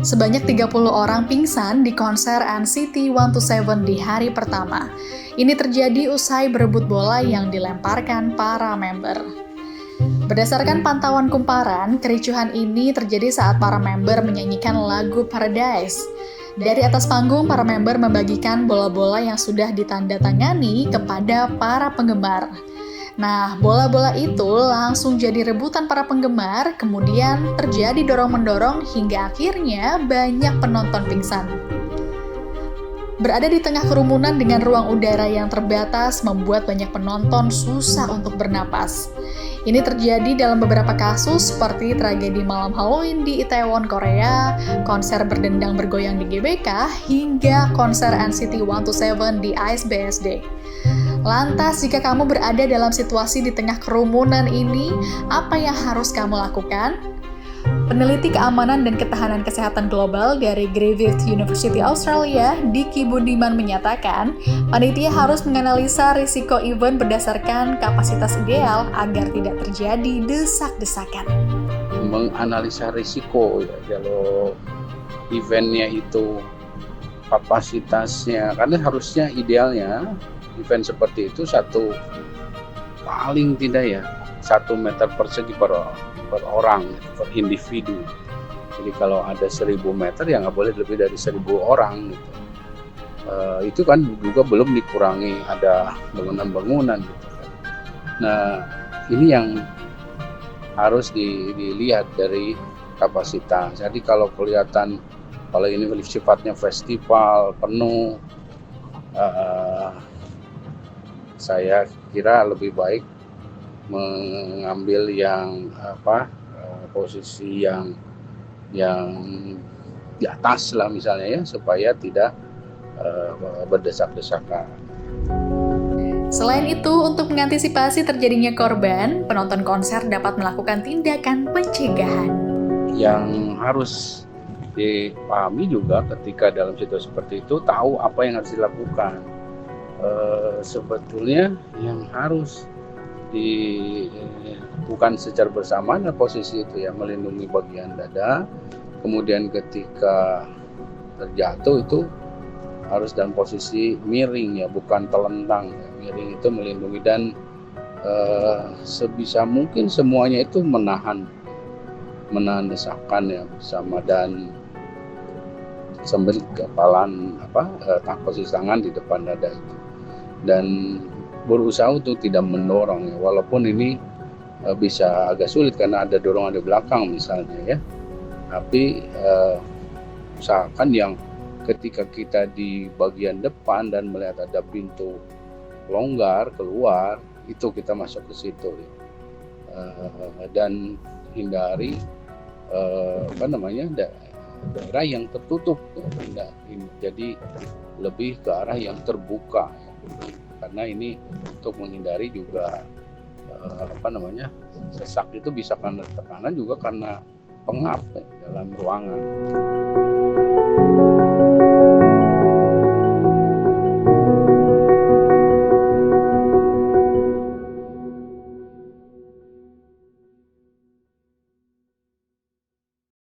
Sebanyak 30 orang pingsan di konser NCT 127 di hari pertama. Ini terjadi usai berebut bola yang dilemparkan para member. Berdasarkan pantauan kumparan, kericuhan ini terjadi saat para member menyanyikan lagu Paradise. Dari atas panggung, para member membagikan bola-bola yang sudah ditandatangani kepada para penggemar. Nah, bola-bola itu langsung jadi rebutan para penggemar, kemudian terjadi dorong-mendorong hingga akhirnya banyak penonton pingsan. Berada di tengah kerumunan dengan ruang udara yang terbatas membuat banyak penonton susah untuk bernapas. Ini terjadi dalam beberapa kasus seperti tragedi malam Halloween di Itaewon, Korea, konser berdendang bergoyang di GBK, hingga konser NCT 127 di ICE BSD. Lantas, jika kamu berada dalam situasi di tengah kerumunan ini, apa yang harus kamu lakukan? Peneliti keamanan dan ketahanan kesehatan global dari Griffith University Australia, Diki Budiman menyatakan, panitia harus menganalisa risiko event berdasarkan kapasitas ideal agar tidak terjadi desak-desakan. Menganalisa risiko ya, kalau eventnya itu kapasitasnya, karena harusnya idealnya event seperti itu paling tidak ya 1 meter persegi per orang, per individu. Jadi kalau ada 1000 meter ya nggak boleh lebih dari 1000 orang gitu. Itu kan juga belum dikurangi ada bangunan-bangunan gitu kan. Nah ini yang harus dilihat dari kapasitas. Jadi kalau kelihatan kalau ini sifatnya festival penuh, saya kira lebih baik mengambil yang posisi yang di atas lah misalnya ya, supaya tidak berdesak-desakan. Selain itu, untuk mengantisipasi terjadinya korban, penonton konser dapat melakukan tindakan pencegahan. Yang harus dipahami juga ketika dalam situasi seperti itu, tahu apa yang harus dilakukan. Sebetulnya yang harus bukan secara bersamaan posisi itu ya, melindungi bagian dada, kemudian ketika terjatuh itu harus dalam posisi miring ya, bukan telentang ya. Miring itu melindungi dan sebisa mungkin semuanya itu menahan desakan ya bersama, dan sambil kepalan posisi tangan di depan dada itu, dan berusaha untuk tidak mendorong ya, walaupun ini bisa agak sulit karena ada dorongan di belakang misalnya ya, tapi usahakan yang ketika kita di bagian depan dan melihat ada pintu longgar keluar, itu kita masuk ke situ ya. Dan hindari daerah yang tertutup ya. Jadi lebih ke arah yang terbuka ya. Karena ini untuk menghindari juga sesak itu bisa karena tekanan, juga karena pengap ya, dalam ruangan.